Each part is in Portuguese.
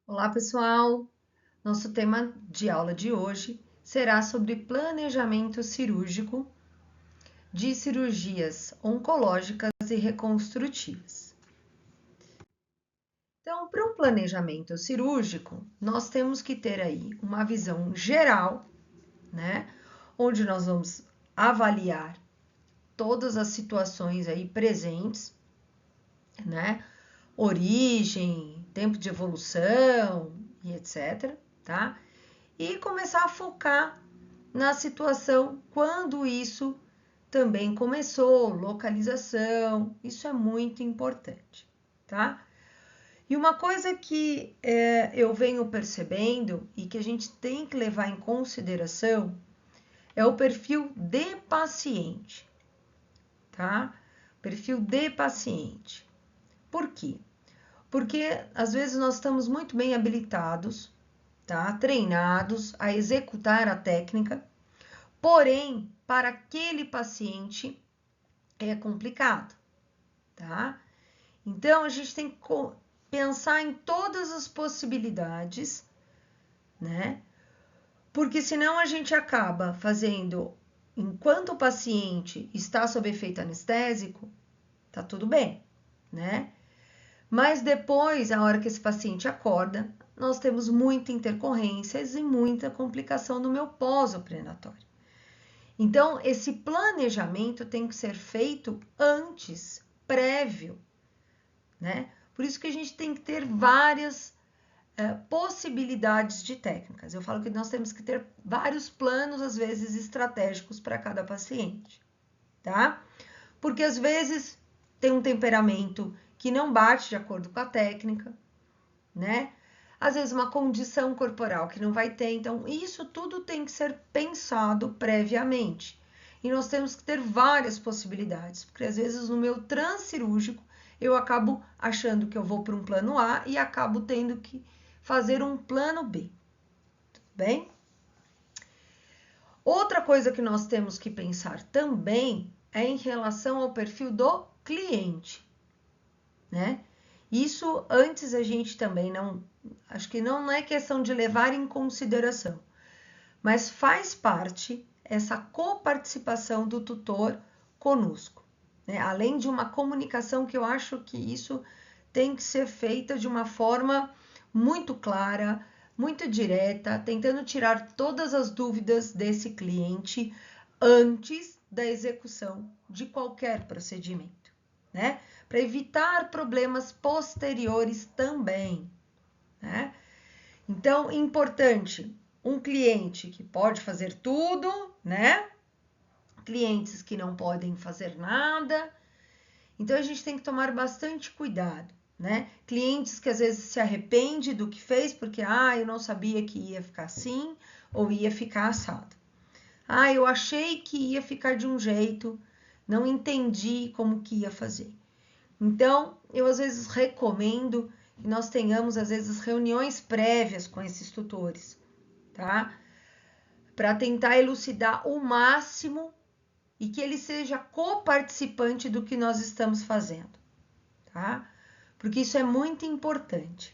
Olá, pessoal! Nosso tema de aula de hoje será sobre planejamento cirúrgico de cirurgias oncológicas e reconstrutivas. Então, para um planejamento cirúrgico, nós temos que ter aí uma visão geral, né? Onde nós vamos avaliar todas as situações aí presentes, né? Origem, tempo de evolução e etc, tá? E começar a focar na situação quando isso também começou, localização, isso é muito importante, tá? E uma coisa que eu venho percebendo e que a gente tem que levar em consideração é o perfil de paciente, tá? Perfil de paciente. Por quê? Porque às vezes nós estamos muito bem habilitados, tá? Treinados a executar a técnica, porém, para aquele paciente é complicado, tá? Então, a gente tem que pensar em todas as possibilidades, né? Porque senão a gente acaba fazendo, enquanto o paciente está sob efeito anestésico, tá tudo bem, né? Mas depois, a hora que esse paciente acorda, nós temos muita intercorrências e muita complicação no meu pós-operatório. Então, esse planejamento tem que ser feito antes, prévio, né? Por isso que a gente tem que ter várias possibilidades de técnicas. Eu falo que nós temos que ter vários planos, às vezes, estratégicos para cada paciente, tá? Porque às vezes tem um temperamento que não bate de acordo com a técnica, né? Às vezes uma condição corporal que não vai ter, então isso tudo tem que ser pensado previamente. E nós temos que ter várias possibilidades, porque às vezes no meu transcirúrgico eu acabo achando que eu vou para um plano A e acabo tendo que fazer um plano B, tudo bem? Outra coisa que nós temos que pensar também é em relação ao perfil do cliente, né? Isso antes a gente também não, acho que não é questão de levar em consideração, mas faz parte essa coparticipação do tutor conosco, né? Além de uma comunicação que eu acho que isso tem que ser feita de uma forma muito clara, muito direta, tentando tirar todas as dúvidas desse cliente antes da execução de qualquer procedimento, né? Para evitar problemas posteriores também, né? Então, importante, um cliente que pode fazer tudo, né? Clientes que não podem fazer nada. Então, a gente tem que tomar bastante cuidado, né? Clientes que às vezes se arrepende do que fez porque, eu não sabia que ia ficar assim ou ia ficar assado. Eu achei que ia ficar de um jeito, não entendi como que ia fazer. Então, eu às vezes recomendo que nós tenhamos, às vezes, reuniões prévias com esses tutores, tá? Para tentar elucidar o máximo e que ele seja coparticipante do que nós estamos fazendo, tá? Porque isso é muito importante.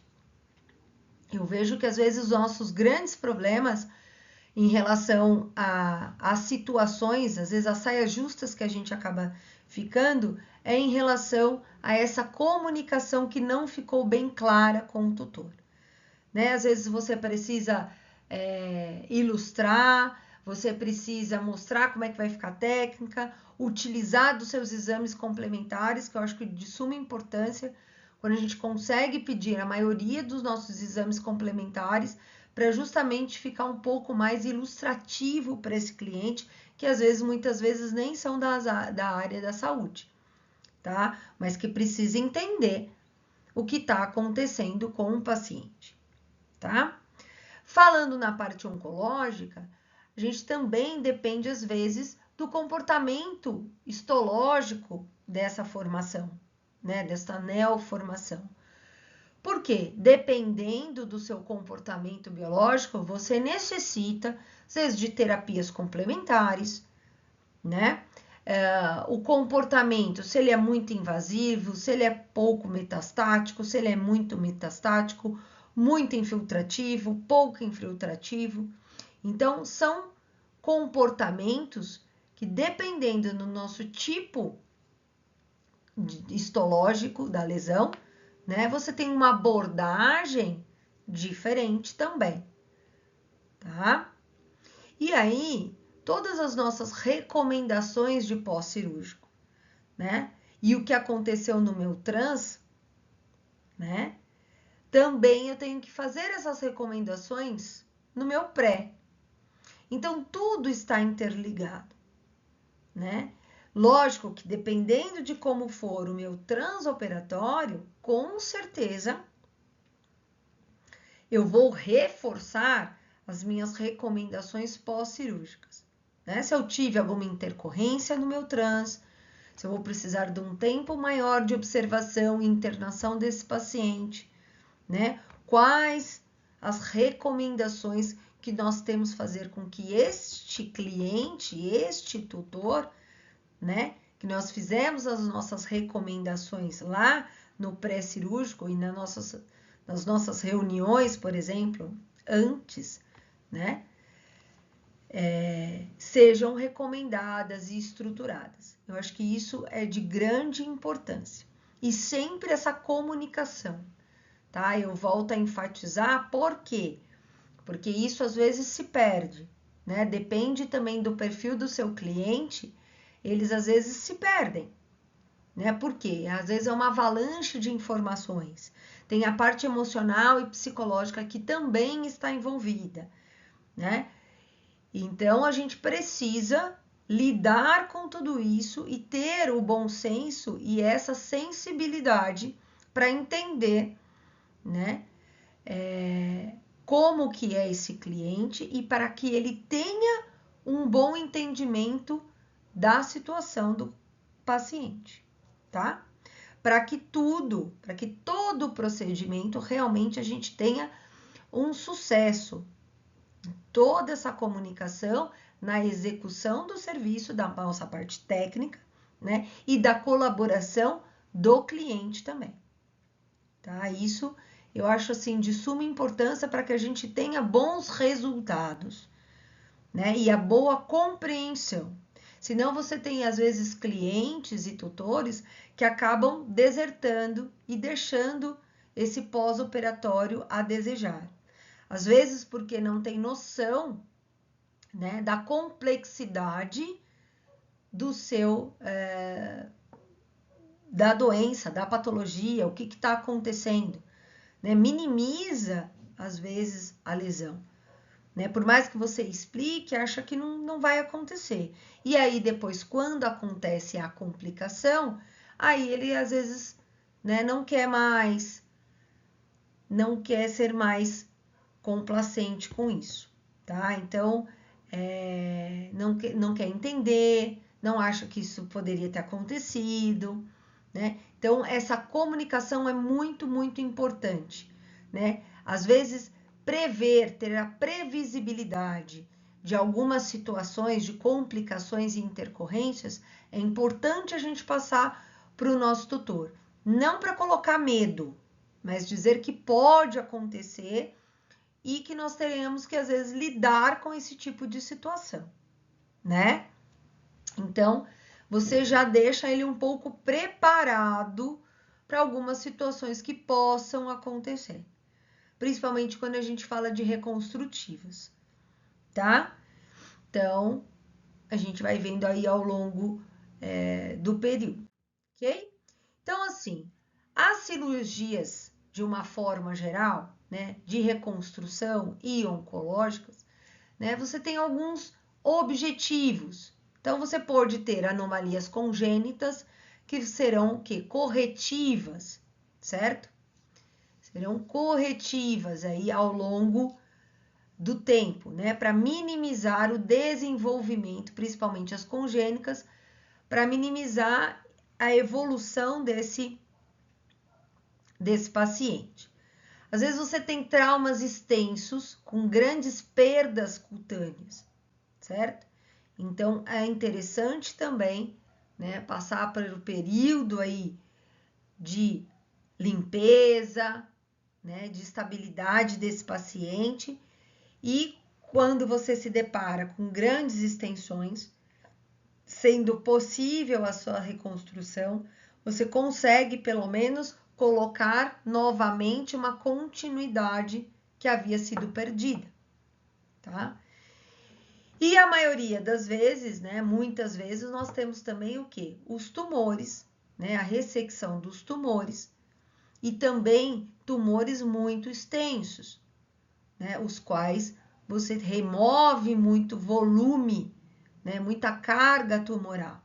Eu vejo que às vezes os nossos grandes problemas em relação a situações, às vezes as saias justas que a gente acaba ficando, é em relação a essa comunicação que não ficou bem clara com o tutor, né? Às vezes você precisa ilustrar, você precisa mostrar como é que vai ficar a técnica, utilizar dos seus exames complementares, que eu acho que de suma importância, quando a gente consegue pedir a maioria dos nossos exames complementares, para justamente ficar um pouco mais ilustrativo para esse cliente, que às vezes, muitas vezes, nem são da área da saúde, tá? Mas que precisa entender o que está acontecendo com o paciente, tá? Falando na parte oncológica, a gente também depende, às vezes, do comportamento histológico dessa formação, né? Dessa neoformação. Por quê? Dependendo do seu comportamento biológico, você necessita, às vezes, de terapias complementares, né? O comportamento, se ele é muito invasivo, se ele é pouco metastático, se ele é muito metastático, muito infiltrativo, pouco infiltrativo. Então, são comportamentos que, dependendo do nosso tipo histológico da lesão, né, você tem uma abordagem diferente também, tá? E aí, todas as nossas recomendações de pós-cirúrgico, né? E o que aconteceu no meu trans, né? Também eu tenho que fazer essas recomendações no meu pré. Então, tudo está interligado, né? Lógico que dependendo de como for o meu transoperatório, com certeza eu vou reforçar as minhas recomendações pós-cirúrgicas, né? Se eu tive alguma intercorrência no meu trans, se eu vou precisar de um tempo maior de observação e internação desse paciente, né? Quais as recomendações que nós temos que fazer com que este cliente, este tutor, né? Que nós fizemos as nossas recomendações lá no pré-cirúrgico e nas nossas reuniões, por exemplo, antes, né? Sejam recomendadas e estruturadas. Eu acho que isso é de grande importância. E sempre essa comunicação, tá? Eu volto a enfatizar, por quê? Porque isso às vezes se perde, né? Depende também do perfil do seu cliente, eles às vezes se perdem, né? Por quê? Às vezes é uma avalanche de informações. Tem a parte emocional e psicológica que também está envolvida, né? Então a gente precisa lidar com tudo isso e ter o bom senso e essa sensibilidade para entender, né? Como que é esse cliente e para que ele tenha um bom entendimento da situação do paciente, tá? Para que todo o procedimento realmente a gente tenha um sucesso. Toda essa comunicação na execução do serviço, da nossa parte técnica, né? E da colaboração do cliente também, tá? Isso eu acho assim de suma importância para que a gente tenha bons resultados, né? E a boa compreensão. Senão você tem às vezes clientes e tutores que acabam desertando e deixando esse pós-operatório a desejar. Às vezes porque não tem noção, né, da complexidade do seu da doença, da patologia, o que está acontecendo, né? Minimiza às vezes a lesão, né? Por mais que você explique, acha que não vai acontecer. E aí depois, quando acontece a complicação, aí ele às vezes, né, não quer ser mais complacente com isso, tá? Então, não quer entender, não acha que isso poderia ter acontecido, né? Então, essa comunicação é muito, muito importante, né? Às vezes, ter a previsibilidade de algumas situações, de complicações e intercorrências, é importante a gente passar para o nosso tutor. Não para colocar medo, mas dizer que pode acontecer e que nós teremos que, às vezes, lidar com esse tipo de situação, né? Então, você já deixa ele um pouco preparado para algumas situações que possam acontecer, principalmente quando a gente fala de reconstrutivas, tá? Então, a gente vai vendo aí ao longo do período, ok? Então, assim, as cirurgias, de uma forma geral, né, de reconstrução e oncológicas, né, você tem alguns objetivos. Então, você pode ter anomalias congênitas que serão corretivas, certo? Serão corretivas aí ao longo do tempo, né, para minimizar o desenvolvimento, principalmente as congênitas, para minimizar a evolução desse paciente. Às vezes você tem traumas extensos com grandes perdas cutâneas, certo? Então é interessante também, né, passar pelo período aí de limpeza, né, de estabilidade desse paciente, e quando você se depara com grandes extensões, sendo possível a sua reconstrução, você consegue pelo menos colocar novamente uma continuidade que havia sido perdida, tá? E a maioria das vezes, né, muitas vezes, nós temos também o quê? Os tumores, né, a ressecção dos tumores, e também tumores muito extensos, né, os quais você remove muito volume, né, muita carga tumoral.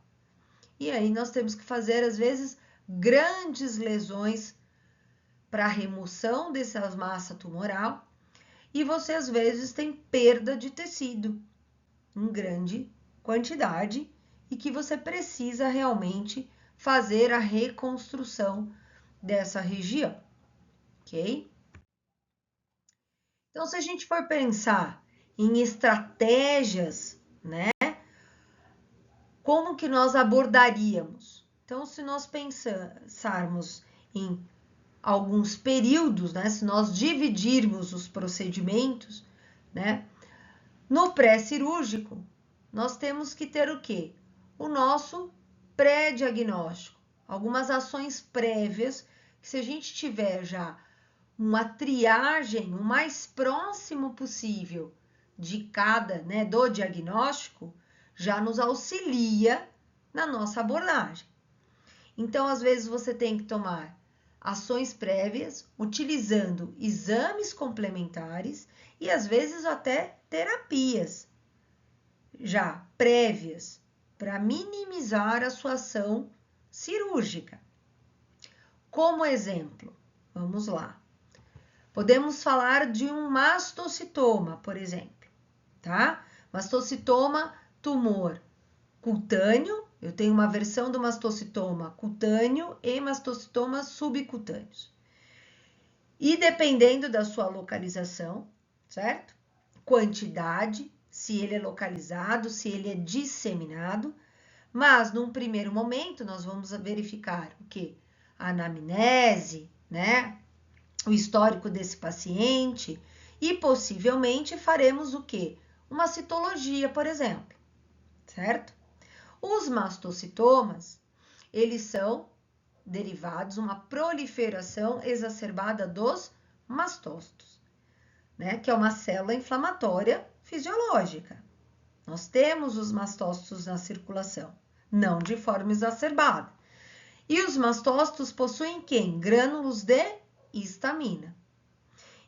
E aí nós temos que fazer, às vezes, grandes lesões para remoção dessa massa tumoral, e você, às vezes, tem perda de tecido em grande quantidade e que você precisa realmente fazer a reconstrução dessa região, ok? Então, se a gente for pensar em estratégias, né, como que nós abordaríamos? Então, se nós pensarmos em alguns períodos, né, se nós dividirmos os procedimentos, né, no pré-cirúrgico, nós temos que ter o quê? O nosso pré-diagnóstico, algumas ações prévias, que se a gente tiver já uma triagem o mais próximo possível de cada, né, do diagnóstico, já nos auxilia na nossa abordagem. Então, às vezes, você tem que tomar ações prévias, utilizando exames complementares e, às vezes, até terapias já prévias para minimizar a sua ação cirúrgica. Como exemplo, vamos lá. Podemos falar de um mastocitoma, por exemplo, tá? Mastocitoma, tumor cutâneo. Eu tenho uma versão do mastocitoma cutâneo e mastocitomas subcutâneos. E dependendo da sua localização, certo? Quantidade, se ele é localizado, se ele é disseminado. Mas, num primeiro momento, nós vamos verificar o quê? A anamnese, né? O histórico desse paciente e possivelmente faremos o quê? Uma citologia, por exemplo, certo? Os mastocitomas, eles são derivados, uma proliferação exacerbada dos mastócitos, né? Que é uma célula inflamatória fisiológica. Nós temos os mastócitos na circulação, não de forma exacerbada. E os mastócitos possuem quem? Grânulos de histamina.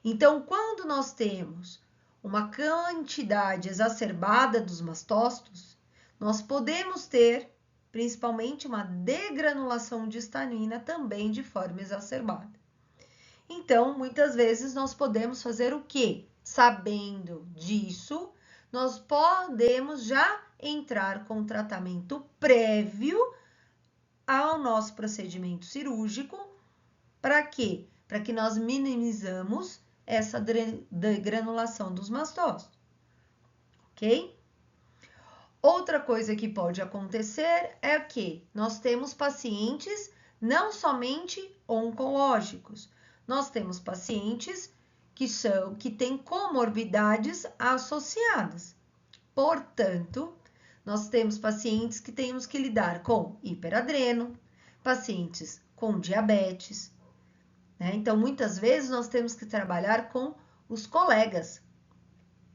Então, quando nós temos uma quantidade exacerbada dos mastócitos, nós podemos ter, principalmente, uma degranulação de histamina também de forma exacerbada. Então, muitas vezes, nós podemos fazer o quê? Sabendo disso, nós podemos já entrar com tratamento prévio ao nosso procedimento cirúrgico. Para quê? Para que nós minimizamos essa degranulação dos mastócitos, ok? Outra coisa que pode acontecer é que nós temos pacientes não somente oncológicos, nós temos pacientes que têm comorbidades associadas. Portanto, nós temos pacientes que temos que lidar com hiperadreno, pacientes com diabetes, né? Então, muitas vezes nós temos que trabalhar com os colegas,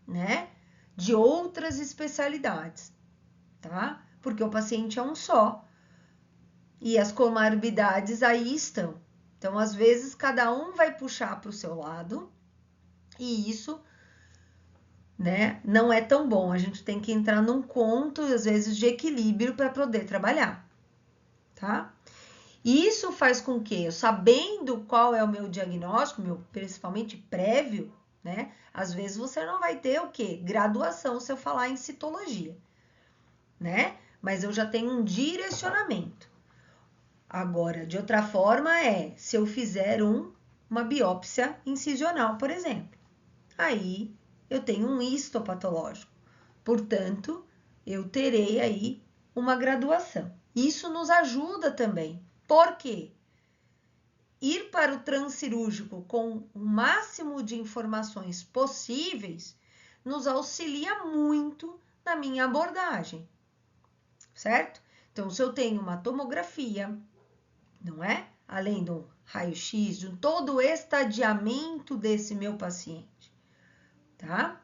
né? De outras especialidades, tá? Porque o paciente é um só e as comorbidades aí estão. Então, às vezes, cada um vai puxar para o seu lado e isso, né, não é tão bom. A gente tem que entrar num ponto, às vezes, de equilíbrio para poder trabalhar, tá? E isso faz com que, eu sabendo qual é o meu diagnóstico, meu principalmente prévio, né? Às vezes você não vai ter o quê? Graduação se eu falar em citologia, né? Mas eu já tenho um direcionamento. Agora, de outra forma se eu fizer uma biópsia incisional, por exemplo. Aí eu tenho um histopatológico. Portanto, eu terei aí uma graduação. Isso nos ajuda também. Por quê? ir para o transcirúrgico com o máximo de informações possíveis nos auxilia muito na minha abordagem, certo? Então, se eu tenho uma tomografia, não é? Além do raio-x, de todo o estadiamento desse meu paciente, tá?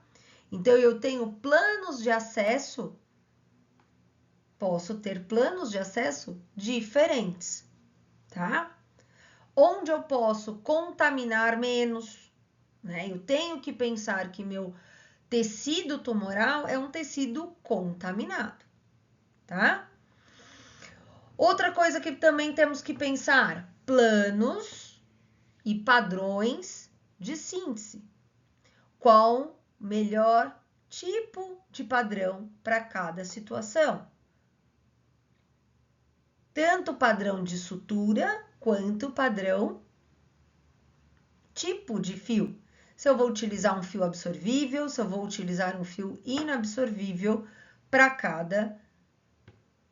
Então, eu tenho planos de acesso, posso ter planos de acesso diferentes, tá? Onde eu posso contaminar menos, né? Eu tenho que pensar que meu tecido tumoral é um tecido contaminado, tá? Outra coisa que também temos que pensar, planos e padrões de síntese. Qual melhor tipo de padrão para cada situação? Tanto padrão de sutura quanto padrão tipo de fio. Se eu vou utilizar um fio absorvível, se eu vou utilizar um fio inabsorvível para cada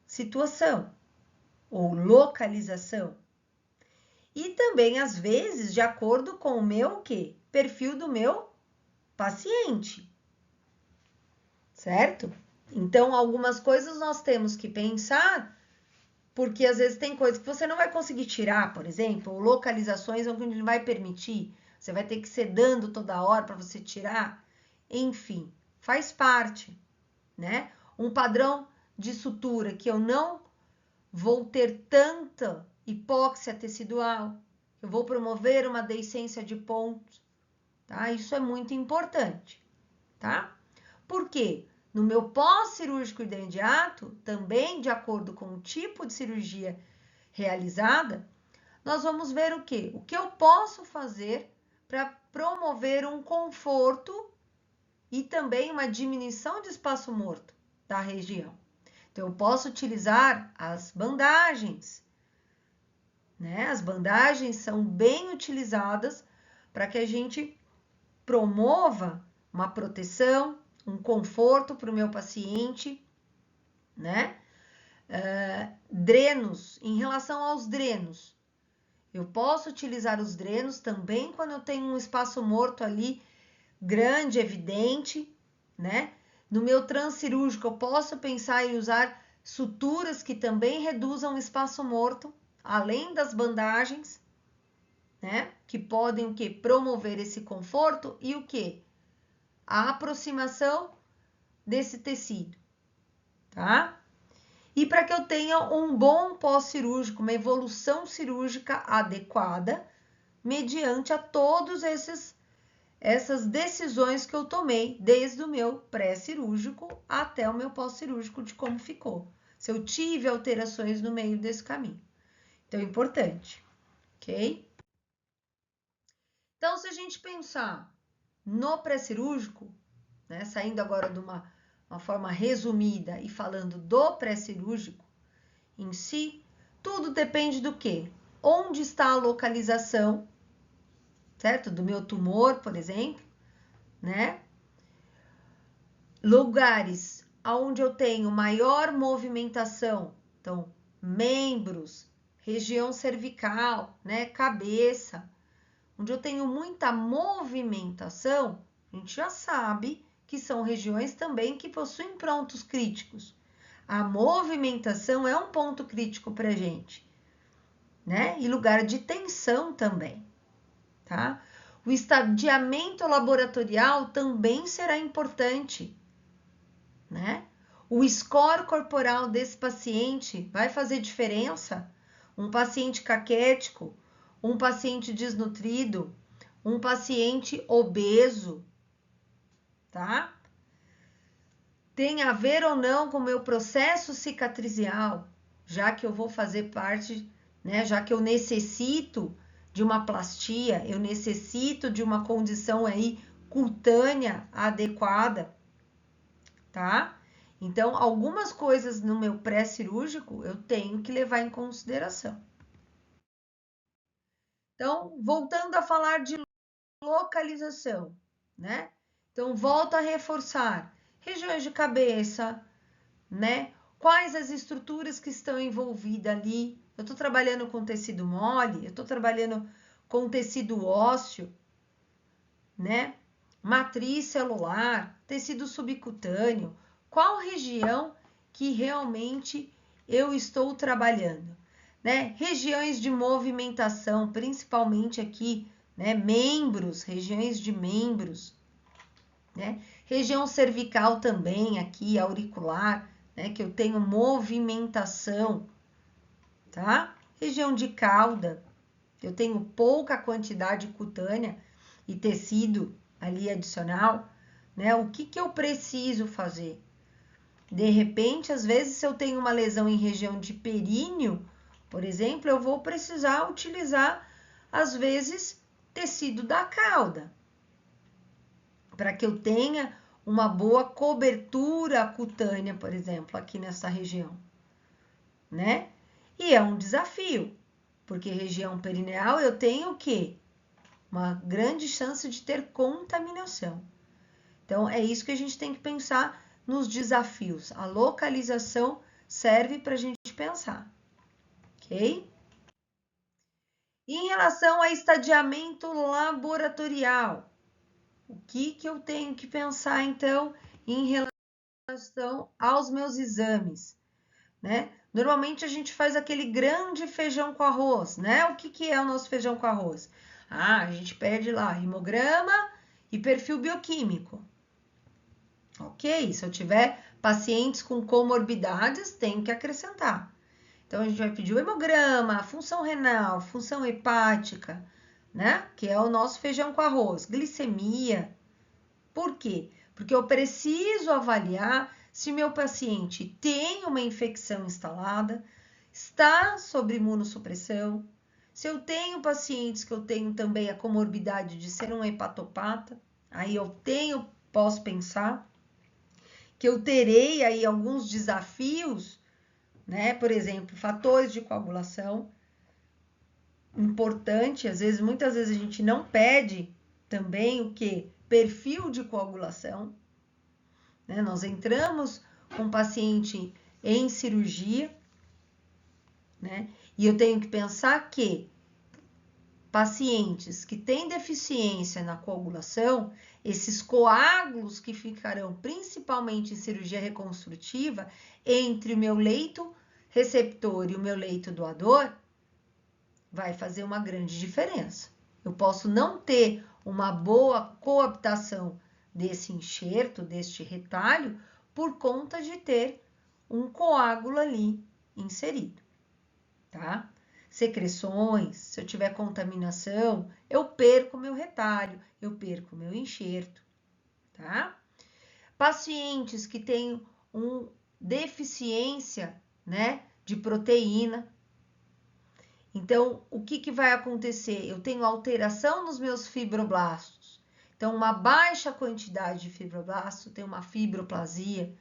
situação ou localização. E também, às vezes, de acordo com o meu quê? Perfil do meu paciente, certo? Então, algumas coisas nós temos que pensar, porque às vezes tem coisas que você não vai conseguir tirar, por exemplo, ou localizações onde ele vai permitir, você vai ter que ser dando toda hora para você tirar, enfim, faz parte, né? Um padrão de sutura que eu não vou ter tanta hipóxia tecidual, eu vou promover uma deiscência de pontos, tá? Isso é muito importante, tá? Por quê? No meu pós-cirúrgico imediato, também de acordo com o tipo de cirurgia realizada, nós vamos ver o quê? O que eu posso fazer para promover um conforto e também uma diminuição de espaço morto da região. Então, eu posso utilizar as bandagens, né? As bandagens são bem utilizadas para que a gente promova uma proteção, um conforto para o meu paciente, né? Drenos, em relação aos drenos, eu posso utilizar os drenos também quando eu tenho um espaço morto ali grande, evidente, né? No meu transcirúrgico, eu posso pensar em usar suturas que também reduzam o espaço morto, além das bandagens, né? Que podem o quê? Promover esse conforto e o quê? A aproximação desse tecido, tá? E para que eu tenha um bom pós-cirúrgico, uma evolução cirúrgica adequada, mediante a todos essas decisões que eu tomei, desde o meu pré-cirúrgico até o meu pós-cirúrgico, de como ficou. Se eu tive alterações no meio desse caminho. Então, é importante, ok? Então, se a gente pensar no pré-cirúrgico, né, saindo agora de uma forma resumida e falando do pré-cirúrgico em si, tudo depende do quê? Onde está a localização, certo? Do meu tumor, por exemplo, né? Lugares onde eu tenho maior movimentação, então, membros, região cervical, né? Cabeça, onde eu tenho muita movimentação, a gente já sabe que são regiões também que possuem pontos críticos. A movimentação é um ponto crítico para a gente, né? E lugar de tensão também, tá? O estadiamento laboratorial também será importante, né? O score corporal desse paciente vai fazer diferença? Um paciente caquético, um paciente desnutrido, um paciente obeso, tá? Tem a ver ou não com o meu processo cicatricial, já que eu vou fazer parte, né? Já que eu necessito de uma plastia, eu necessito de uma condição aí cutânea adequada, tá? Então, algumas coisas no meu pré-cirúrgico eu tenho que levar em consideração. Então, voltando a falar de localização, né? Então, volto a reforçar regiões de cabeça, né? Quais as estruturas que estão envolvidas ali, eu estou trabalhando com tecido mole, eu estou trabalhando com tecido ósseo, né? Matriz celular, tecido subcutâneo, qual região que realmente eu estou trabalhando, né? Regiões de movimentação, principalmente aqui, né? Membros, regiões de membros, né? Região cervical também aqui, auricular, né? Que eu tenho movimentação, tá? Região de cauda, eu tenho pouca quantidade cutânea e tecido ali adicional, né? O que eu preciso fazer? De repente, às vezes, se eu tenho uma lesão em região de períneo, por exemplo, eu vou precisar utilizar, às vezes, tecido da cauda, para que eu tenha uma boa cobertura cutânea, por exemplo, aqui nessa região, né? E é um desafio, porque região perineal eu tenho o quê? Uma grande chance de ter contaminação. Então, é isso que a gente tem que pensar nos desafios. A localização serve para a gente pensar, ok? E em relação a estadiamento laboratorial, o que eu tenho que pensar, então, em relação aos meus exames, né? Normalmente a gente faz aquele grande feijão com arroz, né? O que é o nosso feijão com arroz? A gente pede lá hemograma e perfil bioquímico. Ok, se eu tiver pacientes com comorbidades, tem que acrescentar. Então, a gente vai pedir o hemograma, função renal, função hepática, né? Que é o nosso feijão com arroz, glicemia. Por quê? Porque eu preciso avaliar se meu paciente tem uma infecção instalada, está sob imunossupressão, se eu tenho pacientes que eu tenho também a comorbidade de ser um hepatopata, aí posso pensar que eu terei aí alguns desafios, né? Por exemplo, fatores de coagulação, importante, muitas vezes a gente não pede também o que? Perfil de coagulação, né? Nós entramos com o paciente em cirurgia, né? E eu tenho que pensar que pacientes que têm deficiência na coagulação, esses coágulos que ficarão principalmente em cirurgia reconstrutiva entre o meu leito receptor e o meu leito doador, vai fazer uma grande diferença. Eu posso não ter uma boa coabtação desse enxerto, deste retalho, por conta de ter um coágulo ali inserido, tá? Secreções, se eu tiver contaminação, eu perco meu retalho, eu perco meu enxerto, tá? Pacientes que têm deficiência, né, de proteína. Então, o que vai acontecer? Eu tenho alteração nos meus fibroblastos. Então, uma baixa quantidade de fibroblasto, tem uma fibroplasia.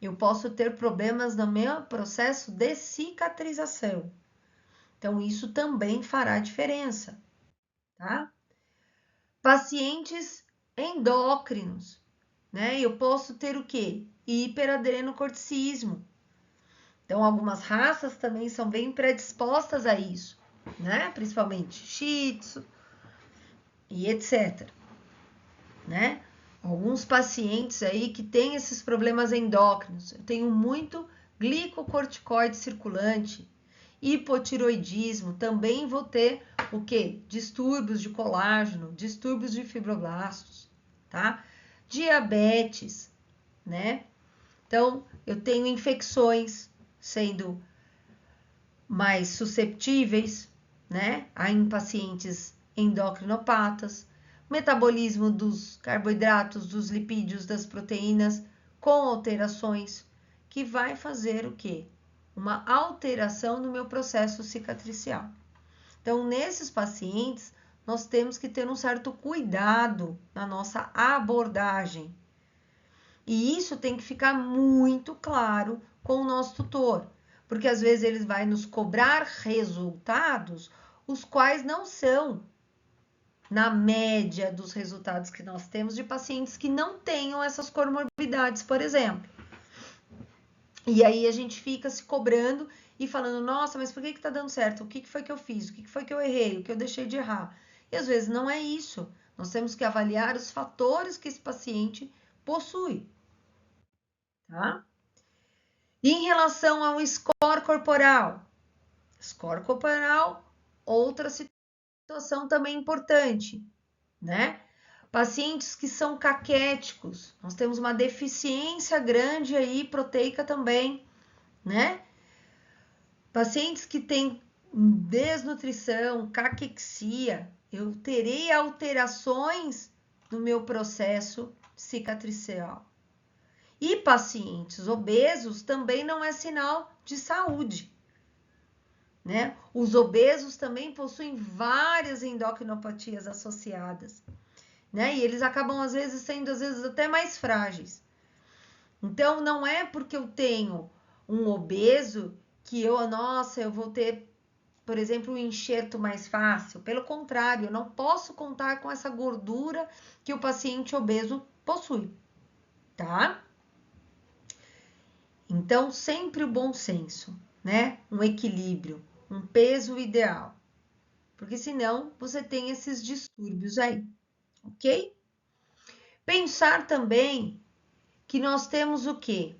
Eu posso ter problemas no meu processo de cicatrização. Então, isso também fará diferença, tá? Pacientes endócrinos, né? Eu posso ter o quê? Hiperadrenocorticismo. Então, algumas raças também são bem predispostas a isso, né? Principalmente Shih Tzu e etc, né? Alguns pacientes aí que têm esses problemas endócrinos. Eu tenho muito glicocorticoide circulante, hipotiroidismo, também vou ter o quê? Distúrbios de colágeno, distúrbios de fibroblastos, tá? Diabetes, né? Então, eu tenho infecções sendo mais susceptíveis, né? Em pacientes endocrinopatas, metabolismo dos carboidratos, dos lipídios, das proteínas com alterações, que vai fazer o quê? Uma alteração no meu processo cicatricial. Então, nesses pacientes, nós temos que ter um certo cuidado na nossa abordagem. E isso tem que ficar muito claro com o nosso tutor, porque às vezes ele vai nos cobrar resultados, os quais não são na média dos resultados que nós temos de pacientes que não tenham essas comorbidades, por exemplo. E aí a gente fica se cobrando e falando, nossa, mas por que tá dando certo? O que foi que eu fiz? O que foi que eu errei? O que eu deixei de errar? E às vezes não é isso. Nós temos que avaliar os fatores que esse paciente possui, tá? E em relação ao score corporal, outra situação também importante, né? Pacientes que são caquéticos, nós temos uma deficiência grande aí proteica também, né? Pacientes que têm desnutrição, caquexia, eu terei alterações no meu processo cicatricial. E pacientes obesos também não é sinal de saúde, né? Os obesos também possuem várias endocrinopatias associadas, né? E eles acabam às vezes sendo até mais frágeis. Então não é porque eu tenho um obeso que eu vou ter, por exemplo, um enxerto mais fácil. Pelo contrário, eu não posso contar com essa gordura que o paciente obeso possui, tá? Então, sempre o bom senso, né? Um equilíbrio, um peso ideal. Porque senão você tem esses distúrbios aí, ok? Pensar também que nós temos o quê?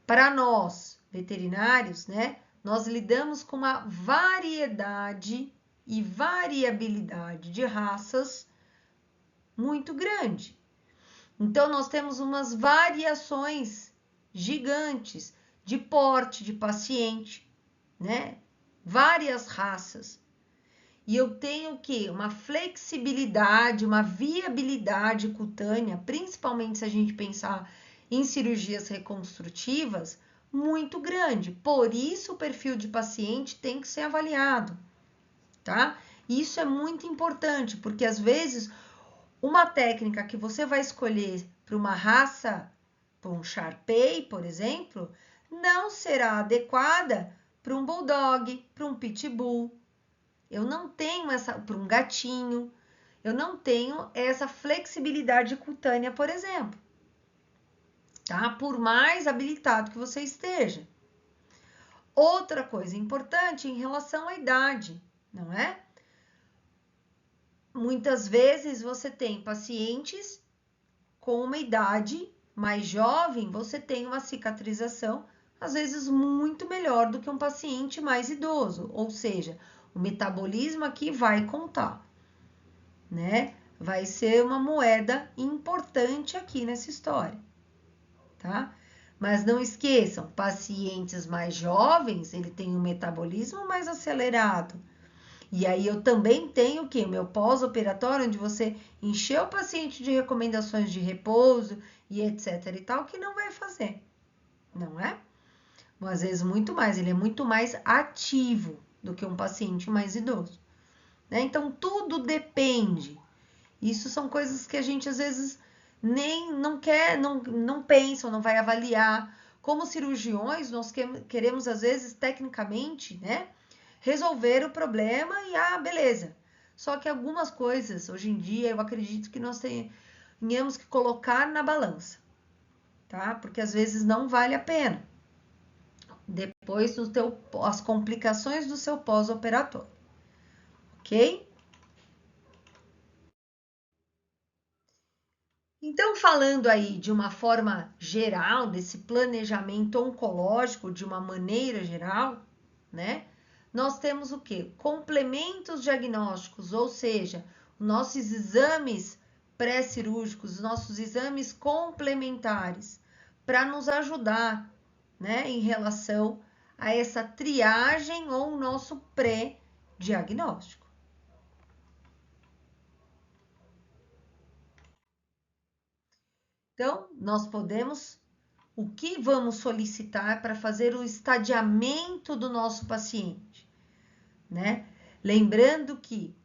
Para nós, veterinários, né? Nós lidamos com uma variedade e variabilidade de raças muito grande. Então, nós temos umas variações gigantes de porte de paciente, né? Várias raças. E eu tenho o quê? Uma flexibilidade, uma viabilidade cutânea, principalmente se a gente pensar em cirurgias reconstrutivas, muito grande. Por isso, o perfil de paciente tem que ser avaliado, tá? Isso é muito importante, porque às vezes uma técnica que você vai escolher para uma raça, para um Shar-Pei, por exemplo, não será adequada para um Bulldog, para um Pitbull. Eu não tenho para um gatinho, eu não tenho essa flexibilidade cutânea, por exemplo, tá? Por mais habilitado que você esteja. Outra coisa importante em relação à idade, não é? Muitas vezes você tem pacientes com uma idade mais jovem, você tem uma cicatrização, às vezes, muito melhor do que um paciente mais idoso, ou seja, o metabolismo aqui vai contar, né? Vai ser uma moeda importante aqui nessa história, tá? Mas não esqueçam, pacientes mais jovens, ele tem um metabolismo mais acelerado. E aí eu também tenho o quê? O meu pós-operatório, onde você encher o paciente de recomendações de repouso e etc e tal, que não vai fazer, não é? Às vezes muito mais, ele é muito mais ativo do que um paciente mais idoso, né? Então tudo depende. Isso são coisas que a gente às vezes nem não quer, não pensa, não vai avaliar. Como cirurgiões, nós queremos às vezes tecnicamente, né, resolver o problema e beleza. Só que algumas coisas, hoje em dia, eu acredito que nós tenhamos que colocar na balança, tá? Porque às vezes não vale a pena. Depois as complicações do seu pós-operatório, ok? Então, falando aí de uma forma geral, desse planejamento oncológico de uma maneira geral, né? Nós temos o quê? Complementos diagnósticos, ou seja, nossos exames pré-cirúrgicos, nossos exames complementares, para nos ajudar, né, em relação a essa triagem ou nosso pré-diagnóstico. Então, nós podemos, o que vamos solicitar para fazer o estadiamento do nosso paciente, né? Lembrando que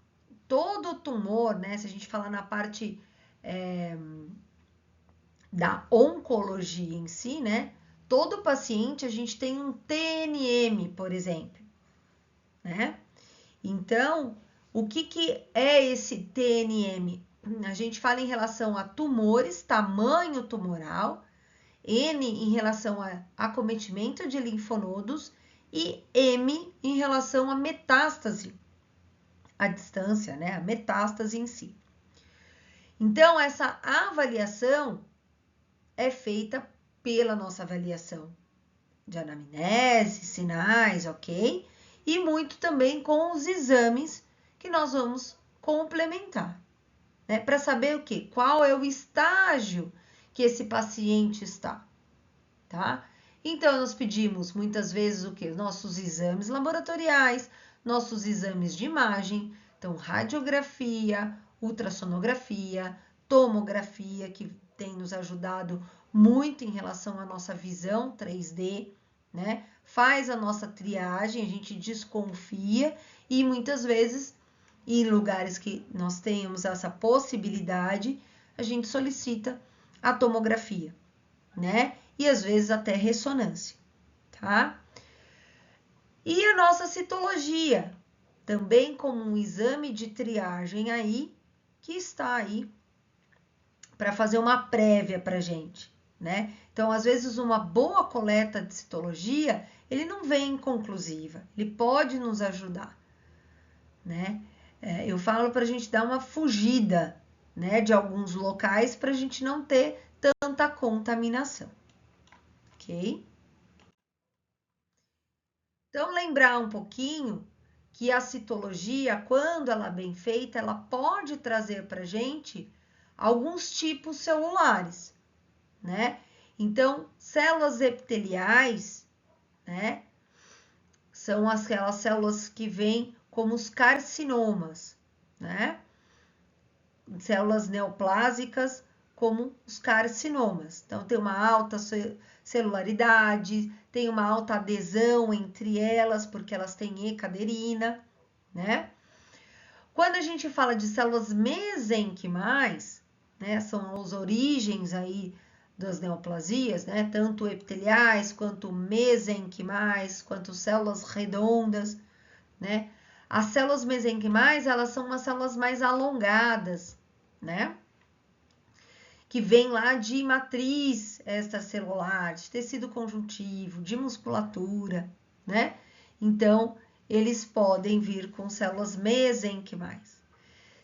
todo tumor, né? Se a gente falar na parte da oncologia em si, né? Todo paciente a gente tem um TNM, por exemplo, né? Então, o que é esse TNM? A gente fala em relação a tumores, tamanho tumoral, N em relação a acometimento de linfonodos e M em relação à metástase, a distância, né? A metástase em si. Então, essa avaliação é feita pela nossa avaliação de anamnese, sinais, ok? E muito também com os exames que nós vamos complementar, né? Para saber o quê? Qual é o estágio que esse paciente está, tá? Então, nós pedimos muitas vezes o quê? Nossos exames laboratoriais, nossos exames de imagem, então radiografia, ultrassonografia, tomografia, que tem nos ajudado muito em relação à nossa visão 3D, né? Faz a nossa triagem, a gente desconfia e muitas vezes, em lugares que nós tenhamos essa possibilidade, a gente solicita a tomografia, né? E às vezes até ressonância, tá? E a nossa citologia, também como um exame de triagem aí, que está aí para fazer uma prévia para gente, né? Então, às vezes, uma boa coleta de citologia, ele não vem conclusiva, ele pode nos ajudar, né? Eu falo para a gente dar uma fugida, né, de alguns locais para a gente não ter tanta contaminação, ok? Então, lembrar um pouquinho que a citologia, quando ela é bem feita, ela pode trazer para a gente alguns tipos celulares, né? Então, células epiteliais, né? São aquelas células que vêm como os carcinomas, né? Células neoplásicas como os carcinomas. Então, tem uma alta celularidade, tem uma alta adesão entre elas, porque elas têm ecaderina, né? Quando a gente fala de células mesenquimais, né, são as origens aí das neoplasias, né, tanto epiteliais, quanto mesenquimais, quanto células redondas, né? As células mesenquimais, elas são umas células mais alongadas, né? Que vem lá de matriz extracelular, de tecido conjuntivo, de musculatura, né? Então, eles podem vir com células mesenquimais.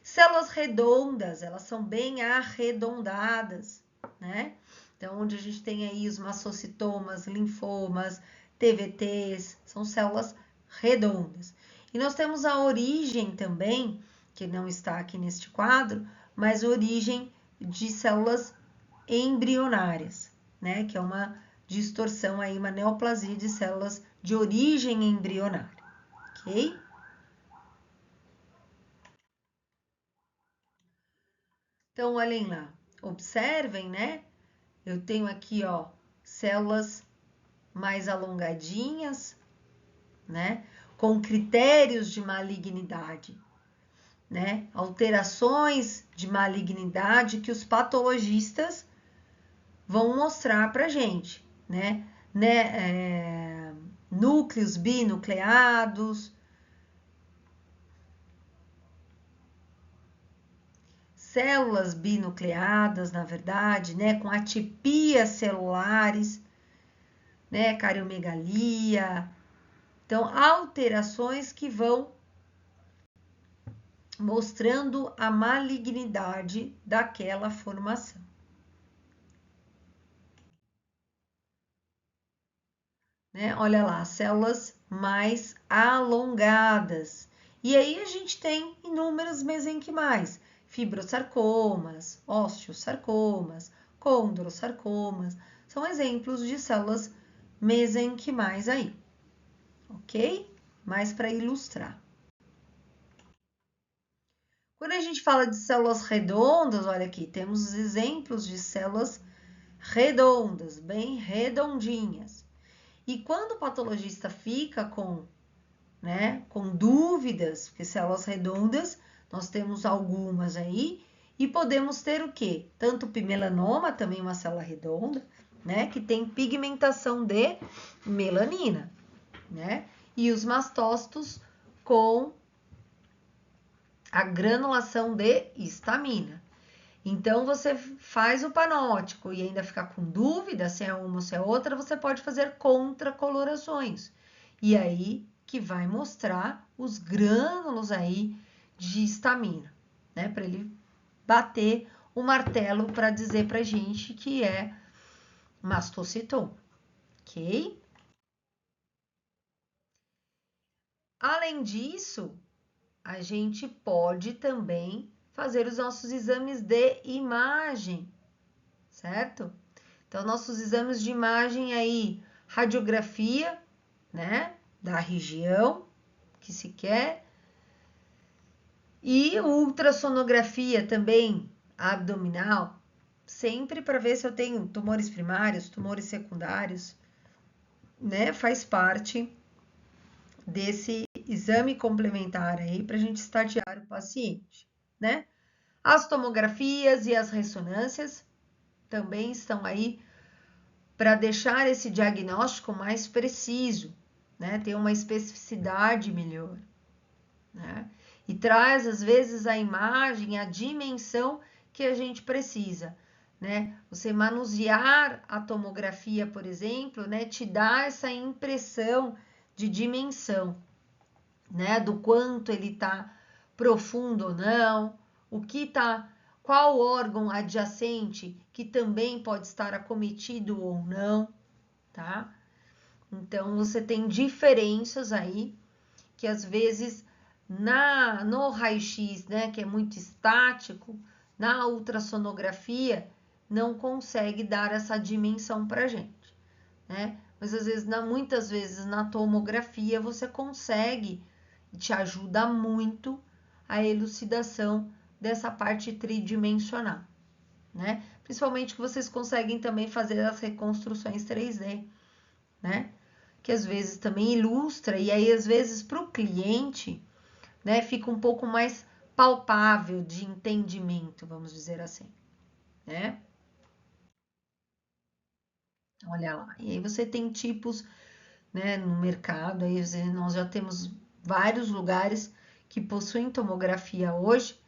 Células redondas, elas são bem arredondadas, né? Então, onde a gente tem aí os mastocitomas, linfomas, TVTs, são células redondas. E nós temos a origem também, que não está aqui neste quadro, mas origem de células embrionárias, né? Que é uma distorção aí, uma neoplasia de células de origem embrionária, ok? Então, olhem lá, observem, né? Eu tenho aqui, ó, células mais alongadinhas, né? Com critérios de malignidade, né? Alterações de malignidade que os patologistas vão mostrar pra gente, né? Núcleos binucleados, células binucleadas, na verdade, né? Com atipias celulares, né? Cariomegalia. Então, alterações que vão mostrando a malignidade daquela formação. Né? Olha lá, células mais alongadas. E aí a gente tem inúmeros mesenquimais, fibrosarcomas, osteosarcomas, condrosarcomas, são exemplos de células mesenquimais aí, ok? Mais para ilustrar. Quando a gente fala de células redondas, olha aqui, temos os exemplos de células redondas, bem redondinhas. E quando o patologista fica com dúvidas, porque células redondas, nós temos algumas aí, e podemos ter o quê? Tanto o melanoma, também uma célula redonda, né? Que tem pigmentação de melanina, né? E os mastócitos com a granulação de histamina. Então, você faz o panótico e ainda ficar com dúvida se é uma ou se é outra, você pode fazer contracolorações. e aí que vai mostrar os grânulos aí de histamina, né? Para ele bater o martelo para dizer pra gente que é mastocitoma, ok? Além disso, a gente pode também fazer os nossos exames de imagem, certo? Então, nossos exames de imagem aí, radiografia, né, da região que se quer, e ultrassonografia também abdominal, sempre para ver se eu tenho tumores primários, tumores secundários, né? Faz parte desse exame complementar aí para a gente estatear o paciente, né? As tomografias e as ressonâncias também estão aí para deixar esse diagnóstico mais preciso, né? Ter uma especificidade melhor, né? E traz às vezes a imagem, a dimensão que a gente precisa, né? Você manusear a tomografia, por exemplo, né, te dá essa impressão de dimensão, né? Do quanto ele tá profundo ou não, o que tá, qual órgão adjacente que também pode estar acometido ou não, tá? Então você tem diferenças aí que às vezes no raio-x, né, que é muito estático, na ultrassonografia não consegue dar essa dimensão para gente, né? Mas às vezes, muitas vezes na tomografia você consegue, te ajuda muito a elucidação dessa parte tridimensional, né? Principalmente que vocês conseguem também fazer as reconstruções 3D, né? Que às vezes também ilustra, e aí às vezes para o cliente, né, fica um pouco mais palpável de entendimento, vamos dizer assim, né? Olha lá, e aí você tem tipos, né, no mercado, aí nós já temos vários lugares que possuem tomografia hoje,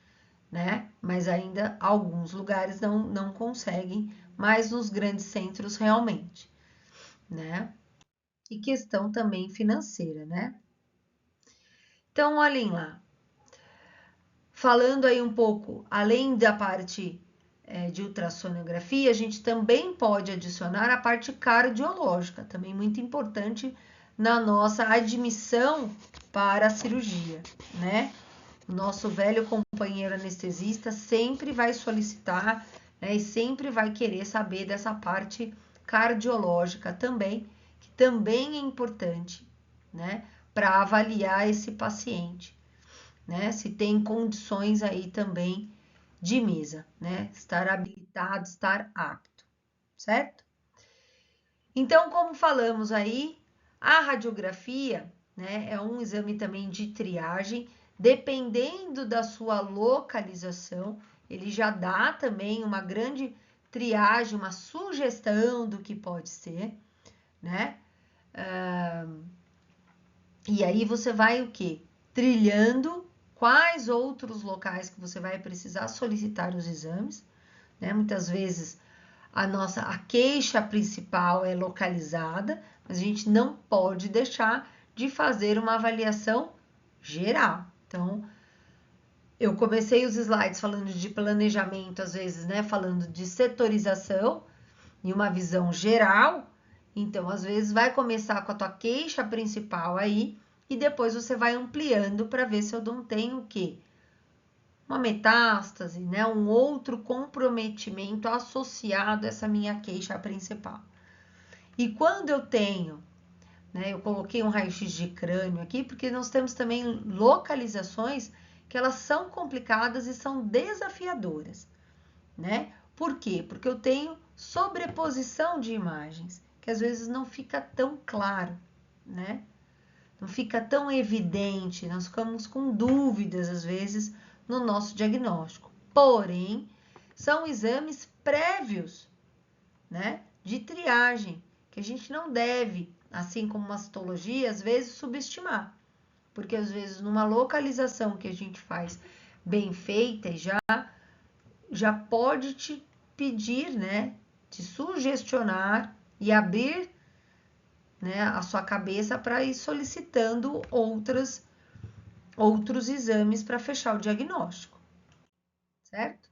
né? Mas ainda alguns lugares não conseguem, mas nos grandes centros realmente, né? E questão também financeira, né? Então, olhem lá. Falando aí um pouco, além da parte de ultrassonografia, a gente também pode adicionar a parte cardiológica, também muito importante na nossa admissão para a cirurgia, né? O nosso velho companheiro anestesista sempre vai solicitar, né, e sempre vai querer saber dessa parte cardiológica também, que também é importante, né, para avaliar esse paciente, né? Se tem condições aí também de mesa, né? Estar habilitado, estar apto, certo? Então, como falamos aí, a radiografia, né, é um exame também de triagem, dependendo da sua localização, ele já dá também uma grande triagem, uma sugestão do que pode ser, né? E aí você vai o quê? Trilhando quais outros locais que você vai precisar solicitar os exames, né? Muitas vezes a queixa principal é localizada, mas a gente não pode deixar de fazer uma avaliação geral. Então, eu comecei os slides falando de planejamento, às vezes, né? Falando de setorização e uma visão geral. Então, às vezes, vai começar com a tua queixa principal aí, e depois você vai ampliando para ver se eu não tenho o quê? Uma metástase, né? Um outro comprometimento associado a essa minha queixa principal. E quando eu tenho, né? Eu coloquei um raio-x de crânio aqui, porque nós temos também localizações que elas são complicadas e são desafiadoras, né? Por quê? Porque eu tenho sobreposição de imagens, que às vezes não fica tão claro, né? Não fica tão evidente, nós ficamos com dúvidas às vezes no nosso diagnóstico. Porém, são exames prévios, né, de triagem, que a gente não deve, assim como mastologia, às vezes subestimar, porque às vezes numa localização que a gente faz bem feita e já pode te pedir, né, te sugestionar e abrir né, a sua cabeça para ir solicitando outros exames para fechar o diagnóstico, certo?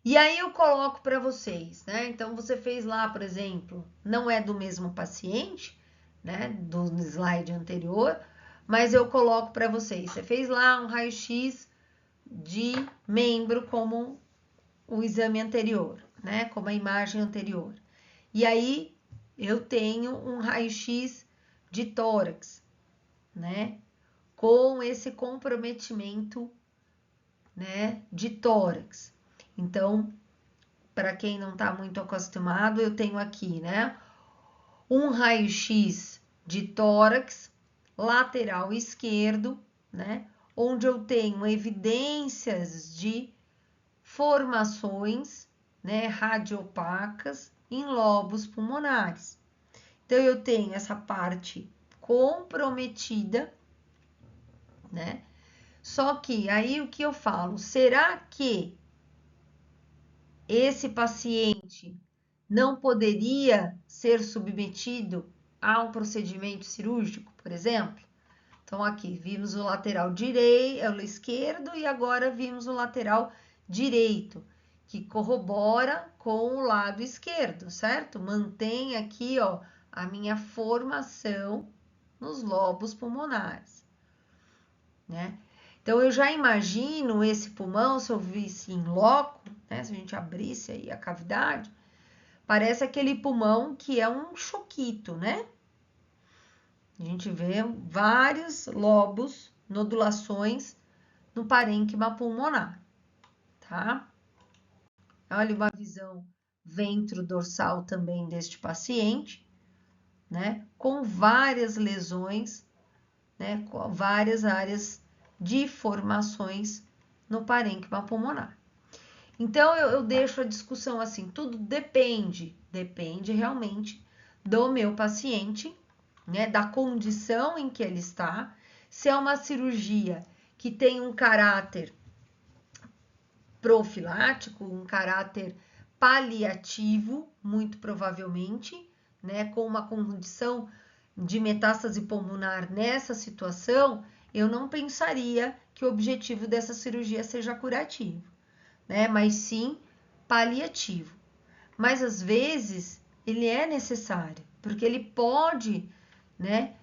E aí eu coloco para vocês, né? Então você fez lá, por exemplo, não é do mesmo paciente, né, do slide anterior, mas eu coloco para vocês. Você fez lá um raio-x de membro como o exame anterior, né, como a imagem anterior. E aí eu tenho um raio-x de tórax, né, com esse comprometimento, né, de tórax. Então, para quem não está muito acostumado, eu tenho aqui, né, um raio-x de tórax lateral esquerdo, né, onde eu tenho evidências de formações, né, radiopacas em lobos pulmonares. Então, eu tenho essa parte comprometida, né? Só que aí o que eu falo? Será que esse paciente não poderia ser submetido a um procedimento cirúrgico, por exemplo? Então, aqui vimos o lateral direito, o esquerdo, e agora vimos o lateral direito, que corrobora com o lado esquerdo, certo? Mantém aqui, ó, a minha formação nos lobos pulmonares, né? Então, eu já imagino esse pulmão, se eu visse em loco, né? Se a gente abrisse aí a cavidade, parece aquele pulmão que é um choquito, né? A gente vê vários lobos, nodulações no parênquima pulmonar, tá? Olha uma visão ventrodorsal também deste paciente, né? Com várias lesões, né? Com várias áreas de formações no parênquima pulmonar. Então, eu deixo a discussão assim, tudo depende realmente do meu paciente, né, da condição em que ele está, se é uma cirurgia que tem um caráter profilático, um caráter paliativo, muito provavelmente, né, com uma condição de metástase pulmonar nessa situação, eu não pensaria que o objetivo dessa cirurgia seja curativo, né, mas sim paliativo. Mas às vezes ele é necessário, porque ele pode, né,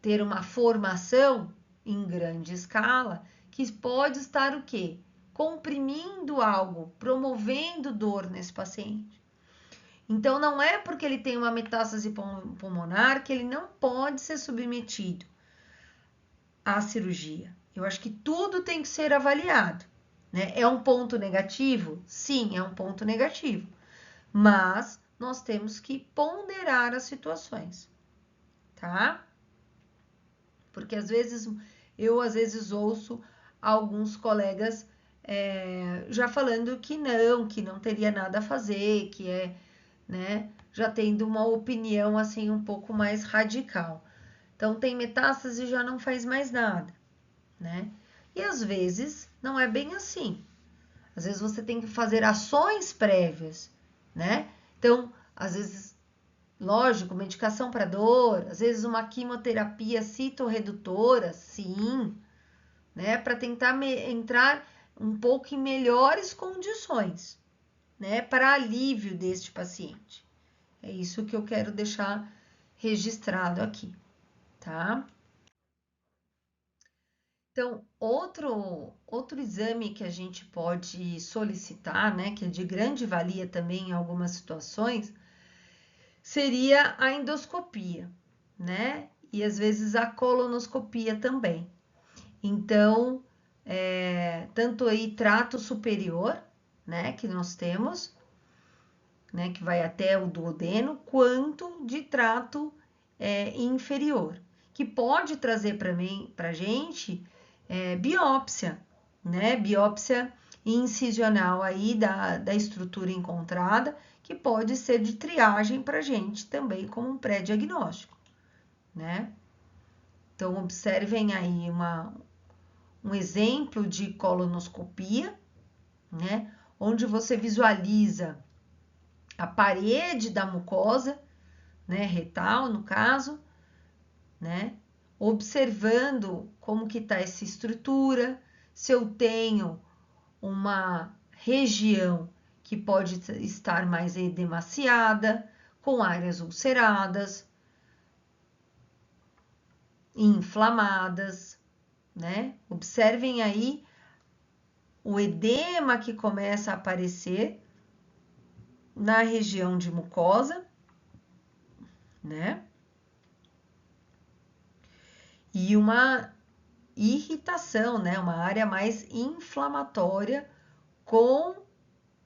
ter uma formação em grande escala que pode estar o quê? Comprimindo algo, promovendo dor nesse paciente. Então, não é porque ele tem uma metástase pulmonar que ele não pode ser submetido à cirurgia. Eu acho que tudo tem que ser avaliado, né? É um ponto negativo? Sim, é um ponto negativo. Mas nós temos que ponderar as situações, tá? Porque às vezes ouço alguns colegas já falando que não teria nada a fazer, que né, já tendo uma opinião assim um pouco mais radical. Então tem metástase e já não faz mais nada, né? E às vezes não é bem assim. Às vezes você tem que fazer ações prévias, né? Então, às vezes, lógico, medicação para dor, às vezes uma quimioterapia citorredutora, sim, né? Para tentar entrar um pouco em melhores condições, né? Para alívio deste paciente. É isso que eu quero deixar registrado aqui, tá? Então, outro exame que a gente pode solicitar, né, que é de grande valia também em algumas situações, seria a endoscopia, né? E às vezes a colonoscopia também. Então, tanto aí trato superior, né, que nós temos, né, que vai até o duodeno, quanto de trato inferior, que pode trazer para a gente biópsia, né? Biópsia incisional aí da estrutura encontrada, que pode ser de triagem para a gente também como um pré-diagnóstico, né? Então, observem aí um exemplo de colonoscopia, né? Onde você visualiza a parede da mucosa, né, retal no caso, né, observando como que está essa estrutura, se eu tenho uma região que pode estar mais edemaciada, com áreas ulceradas, inflamadas, né? Observem aí o edema que começa a aparecer na região de mucosa, né? E uma irritação, né? Uma área mais inflamatória com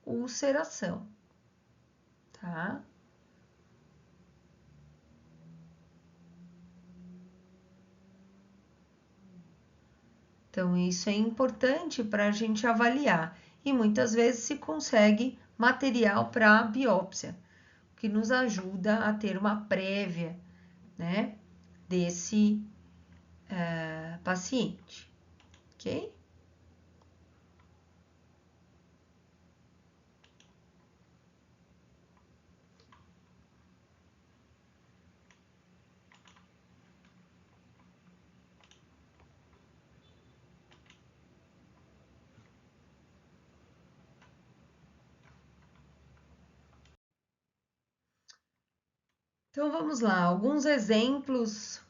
ulceração, tá? Então, isso é importante para a gente avaliar. E muitas vezes se consegue material para biópsia, que nos ajuda a ter uma prévia, né, desse paciente, ok? Então vamos lá, alguns exemplos